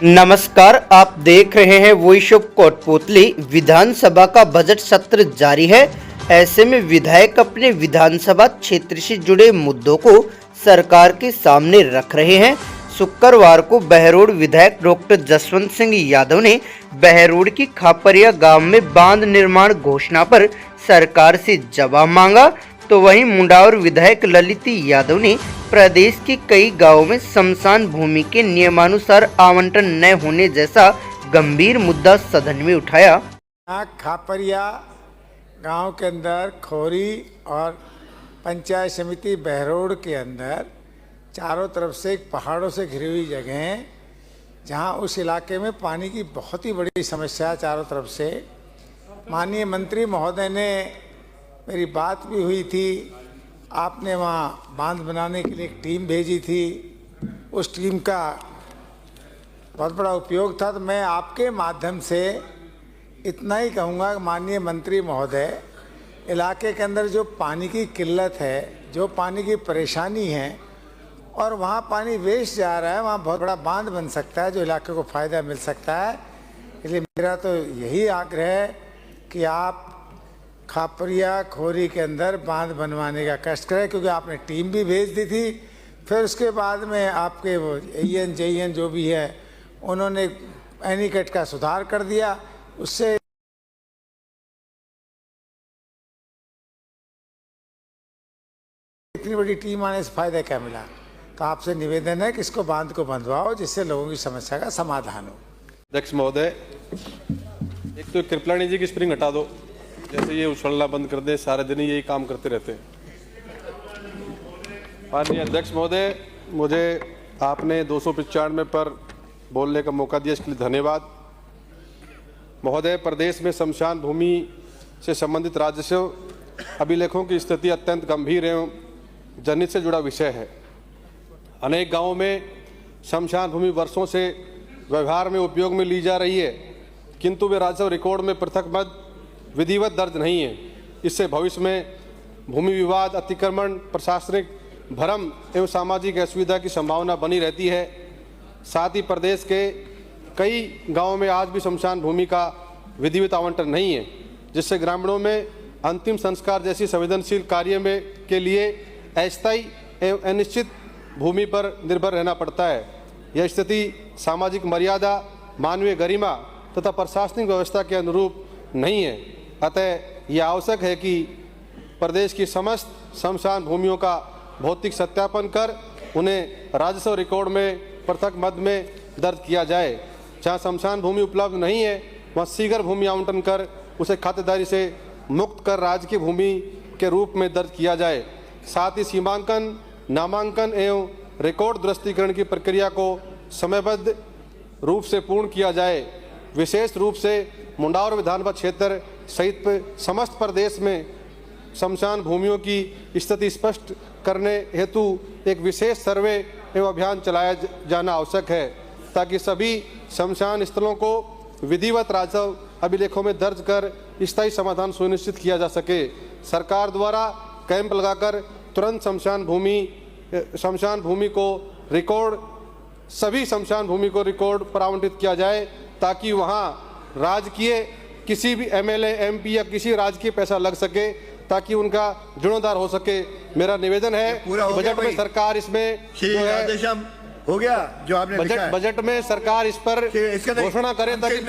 नमस्कार, आप देख रहे हैं वॉइस ऑफ कोटपुतली। विधानसभा का बजट सत्र जारी है। ऐसे में विधायक अपने विधानसभा क्षेत्र से जुड़े मुद्दों को सरकार के सामने रख रहे हैं। शुक्रवार को बहरोड विधायक डॉक्टर जसवंत सिंह यादव ने बहरोड की खापरिया गांव में बांध निर्माण घोषणा पर सरकार से जवाब मांगा, तो वहीं मुंडावर विधायक ललित यादव ने प्रदेश के कई गांवों में शमशान भूमि के नियमानुसार आवंटन न होने जैसा गंभीर मुद्दा सदन में उठाया। खापरिया गांव के अंदर खोरी और पंचायत समिति बहरोड के अंदर चारों तरफ से एक पहाड़ों से घिरी हुई जगह है, जहां उस इलाके में पानी की बहुत ही बड़ी समस्या है चारों तरफ से। माननीय मंत्री महोदय ने मेरी बात भी हुई थी, आपने वहाँ बांध बनाने के लिए एक टीम भेजी थी, उस टीम का बहुत बड़ा उपयोग था। तो मैं आपके माध्यम से इतना ही कहूँगा कि माननीय मंत्री महोदय, इलाके के अंदर जो पानी की किल्लत है, जो पानी की परेशानी है और वहाँ पानी वेस्ट जा रहा है, वहाँ बहुत बड़ा बांध बन सकता है जो इलाके को फ़ायदा मिल सकता है। इसलिए मेरा तो यही आग्रह है कि आप खापरिया खोरी के अंदर बांध बनवाने का कष्ट करें, क्योंकि आपने टीम भी भेज दी थी। फिर उसके बाद में आपके वो एन जेईएन जो भी है, उन्होंने एनीकट का सुधार कर दिया। उससे इतनी बड़ी टीम आने से फायदा क्या मिला? तो आपसे निवेदन है कि इसको बांध को बंधवाओ, जिससे लोगों की समस्या का समाधान हो। अध्यक्ष महोदय, एक तो कृपलानी जी की स्प्रिंग हटा दो, जैसे ये उछलना बंद कर दे, सारे दिन यही काम करते रहते हैं। माननीय अध्यक्ष महोदय, मुझे आपने 295 पर बोलने का मौका दिया, इसके लिए धन्यवाद। महोदय, प्रदेश में शमशान भूमि से संबंधित राजस्व अभिलेखों की स्थिति अत्यंत गंभीर एवं जनहित से जुड़ा विषय है। अनेक गाँवों में शमशान भूमि वर्षों से व्यवहार में उपयोग में ली जा रही है, किंतु वे राजस्व रिकॉर्ड में पृथक मद विधिवत दर्ज नहीं है। इससे भविष्य में भूमि विवाद, अतिक्रमण, प्रशासनिक भ्रम एवं सामाजिक असुविधा की संभावना बनी रहती है। साथ ही प्रदेश के कई गांवों में आज भी शमशान भूमि का विधिवत आवंटन नहीं है, जिससे ग्रामीणों में अंतिम संस्कार जैसी संवेदनशील कार्य में के लिए अस्थायी एवं अनिश्चित भूमि पर निर्भर रहना पड़ता है। यह स्थिति सामाजिक मर्यादा, मानवीय गरिमा तथा प्रशासनिक व्यवस्था के अनुरूप नहीं है। अतः यह आवश्यक है कि प्रदेश की समस्त शमशान भूमियों का भौतिक सत्यापन कर उन्हें राजस्व रिकॉर्ड में पृथक मद में दर्ज किया जाए। जहां शमशान भूमि उपलब्ध नहीं है, वहां शीघ्र भूमि आवंटन कर उसे खातेदारी से मुक्त कर राजकीय भूमि के रूप में दर्ज किया जाए। साथ ही सीमांकन, नामांकन एवं रिकॉर्ड दुरुस्तीकरण की प्रक्रिया को समयबद्ध रूप से पूर्ण किया जाए। विशेष रूप से मुंडावर विधानसभा क्षेत्र सहित समस्त प्रदेश में शमशान भूमियों की स्थिति स्पष्ट करने हेतु एक विशेष सर्वे एवं अभियान चलाया जाना आवश्यक है, ताकि सभी शमशान स्थलों को विधिवत राजस्व अभिलेखों में दर्ज कर स्थायी समाधान सुनिश्चित किया जा सके। सरकार द्वारा कैंप लगाकर तुरंत शमशान भूमि को रिकॉर्ड, सभी शमशान भूमि को रिकॉर्ड पर आवंटित किया जाए, ताकि वहाँ राजकीय किसी भी एमएलए, एमपी या किसी राजकीय पैसा लग सके, ताकि उनका जीर्णोद्धार हो सके। मेरा निवेदन है बजट में सरकार इसमें जो है हो गया, जो आपने बजट में सरकार इस पर घोषणा करे, ताकि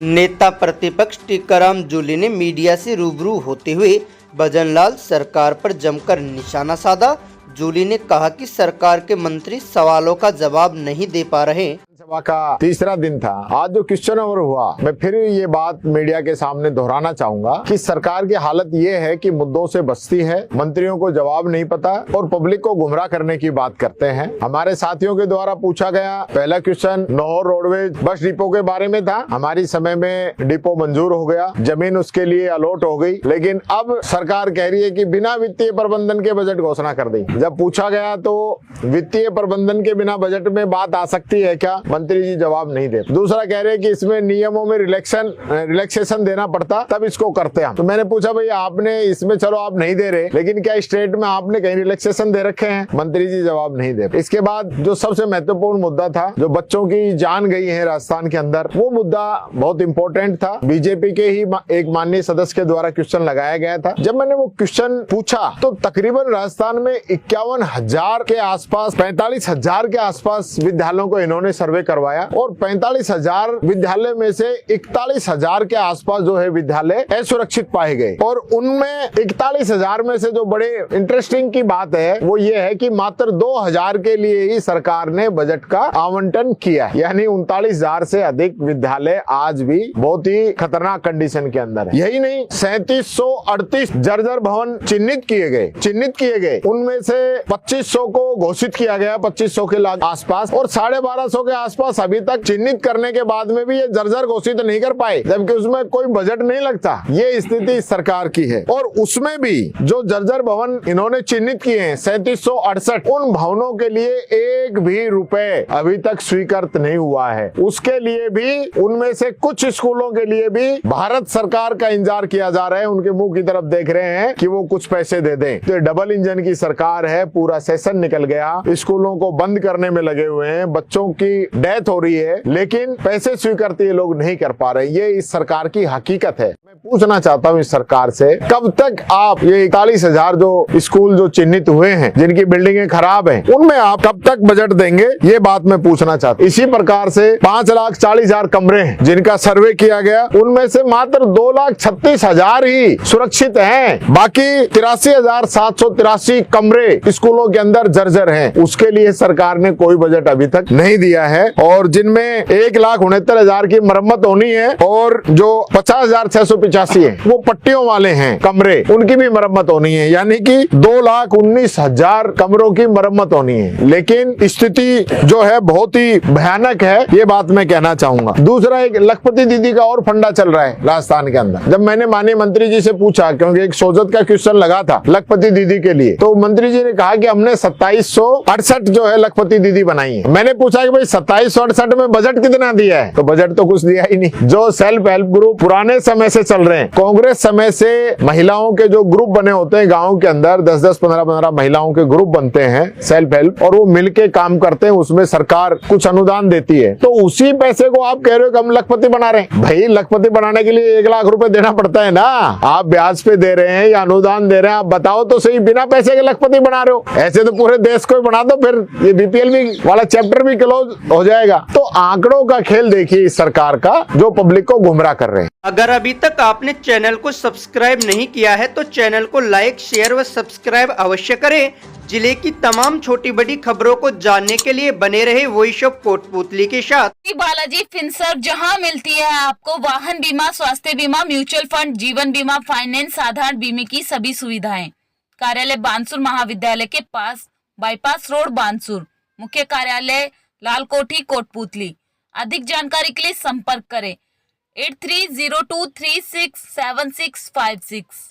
नेता प्रतिपक्ष टीकाराम जूली ने मीडिया से रूबरू होते हुए भजनलाल सरकार पर जमकर निशाना साधा। जूली ने कहा कि सरकार के मंत्री सवालों का जवाब नहीं दे पा रहे। सभा का तीसरा दिन था, आज जो क्वेश्चन ओवर हुआ, मैं फिर ये बात मीडिया के सामने दोहराना चाहूंगा कि सरकार की हालत ये है कि मुद्दों से बचती है, मंत्रियों को जवाब नहीं पता और पब्लिक को गुमराह करने की बात करते हैं। हमारे साथियों के द्वारा पूछा गया पहला question Nohar roadways bus depot के बारे में था। हमारी समय में डिपो मंजूर हो गया, जमीन उसके लिए अलॉट हो गई, लेकिन अब सरकार कह रही है कि बिना वित्तीय प्रबंधन के बजट घोषणा कर दी। जब पूछा गया तो वित्तीय प्रबंधन के बिना बजट में बात आ सकती है क्या? मंत्री जी जवाब नहीं दे। दूसरा कह रहे हैं कि इसमें नियमों में रिलैक्सेशन देना पड़ता तब इसको करते हम। तो मैंने पूछा भाई आपने इसमें चलो आप नहीं दे रहे, लेकिन क्या स्टेट में आपने कहीं रिलैक्सेशन दे रखे हैं? मंत्री जी जवाब नहीं दे। इसके बाद जो सबसे महत्वपूर्ण मुद्दा था, जो बच्चों की जान गई है राजस्थान के अंदर, वो मुद्दा बहुत इंपॉर्टेंट था। बीजेपी के ही एक माननीय सदस्य के द्वारा क्वेश्चन लगाया गया था। जब मैंने वो क्वेश्चन पूछा तो तकरीबन राजस्थान में 51,000 के आसपास, 45,000 के आसपास विद्यालयों को इन्होंने सर्वे करवाया और 45,000 विद्यालय में से 41,000 के आसपास जो है विद्यालय असुरक्षित पाए गए। और उनमें 41,000 में से जो बड़े इंटरेस्टिंग की बात है वो ये है कि मात्र 2,000 के लिए ही सरकार ने बजट का आवंटन किया है, यानी 39,000 से अधिक विद्यालय आज भी बहुत ही खतरनाक कंडीशन के अंदर है। यही नहीं, 3738 जर्जर भवन चिन्हित किए गए। उनमें से 2500 को घोषित किया गया, 2500 के आसपास, और 1250 के आसपास अभी तक चिन्हित करने के बाद में भी ये जर्जर घोषित नहीं कर पाए, जबकि उसमें कोई बजट नहीं लगता। ये स्थिति सरकार की है। और उसमें भी जो जर्जर भवन इन्होंने चिन्हित किए हैं 3768, उन भवनों के लिए एक भी रुपए अभी तक स्वीकृत नहीं हुआ है। उसके लिए भी उनमें से कुछ स्कूलों के लिए भी भारत सरकार का इंतजार किया जा रहा है, उनके मुंह की तरफ देख रहे हैं कि वो कुछ पैसे दे दें। तो डबल इंजन की सरकार है, पूरा सेशन निकल गया, स्कूलों को बंद करने में लगे हुए हैं, बच्चों की डेथ हो रही है, लेकिन पैसे स्वीकृत ये लोग नहीं कर पा रहे। ये इस सरकार की हकीकत है। मैं पूछना चाहता हूँ इस सरकार से, कब तक आप ये 41,000 जो स्कूल जो चिन्हित हुए हैं, जिनकी बिल्डिंगें खराब हैं, उनमें आप कब तक बजट देंगे? ये बात मैं पूछना चाहता हूँ। इसी प्रकार से 5,40,000 कमरे हैं जिनका सर्वे किया गया, उनमें से मात्र 2,36,000 ही सुरक्षित हैं। बाकी 83,783 कमरे स्कूलों के अंदर जर्जर हैं। उसके लिए सरकार ने कोई बजट अभी तक नहीं दिया है। और जिनमें 1,69,000 की मरम्मत होनी है और जो 50,685 है वो पट्टियों वाले हैं कमरे, उनकी भी मरम्मत होनी है, यानी कि 2,19,000 कमरों की मरम्मत होनी है। लेकिन स्थिति जो है बहुत ही भयानक है, ये बात मैं कहना चाहूंगा। दूसरा, एक लखपति दीदी का और फंडा चल रहा है राजस्थान के अंदर। जब मैंने माननीय मंत्री जी से पूछा, क्योंकि एक सोजत का क्वेश्चन लगा था लखपति दीदी के लिए, तो मंत्री जी ने कहा कि हमने 2768 जो है लखपति दीदी बनाई है। मैंने पूछा कि भाई 2768 में बजट कितना दिया है? तो बजट तो कुछ दिया ही नहीं। जो सेल्फ हेल्प ग्रुप पुराने समय से चल रहे हैं, कांग्रेस समय से महिलाओं के जो ग्रुप बने होते हैं गाँव के अंदर, 10-10, 15-15 महिलाओं के ग्रुप बनते हैं सेल्फ हेल्प, और वो मिलके काम करते हैं, उसमें सरकार कुछ अनुदान देती है। तो उसी पैसे को आप कह रहे हो कि हम लखपति बना रहे हैं। भाई लखपति बनाने के लिए 1 लाख रुपए देना पड़ता है ना। आप ब्याज पे दे रहे हैं या अनुदान दे रहे हैं, आप बताओ तो सही, बिना पैसे के लखपति बना रहे हो। ऐसे तो पूरे देश को बना दो, फिर ये बीपीएल भी वाला चैप्टर भी क्लोज हो जाएगा। तो आंकड़ों का खेल देखिए इस सरकार का, जो पब्लिक को गुमराह कर रहे हैं। अगर अभी तक आपने चैनल को सब्सक्राइब नहीं किया है तो चैनल को लाइक, शेयर व सब्सक्राइब अवश्य करें। जिले की तमाम छोटी बड़ी खबरों को जानने के लिए बने रहे वॉइस ऑफ कोटपुतली के साथ। बालाजी फिनसर्व, जहां मिलती है आपको वाहन बीमा, स्वास्थ्य बीमा, म्यूचुअल फंड, जीवन बीमा, फाइनेंस, साधारण बीमे की सभी सुविधाएं। कार्यालय बानसूर महाविद्यालय के पास, बाईपास रोड बानसूर। मुख्य कार्यालय लाल कोठी कोटपुतली। अधिक जानकारी के लिए संपर्क करें 8302367656।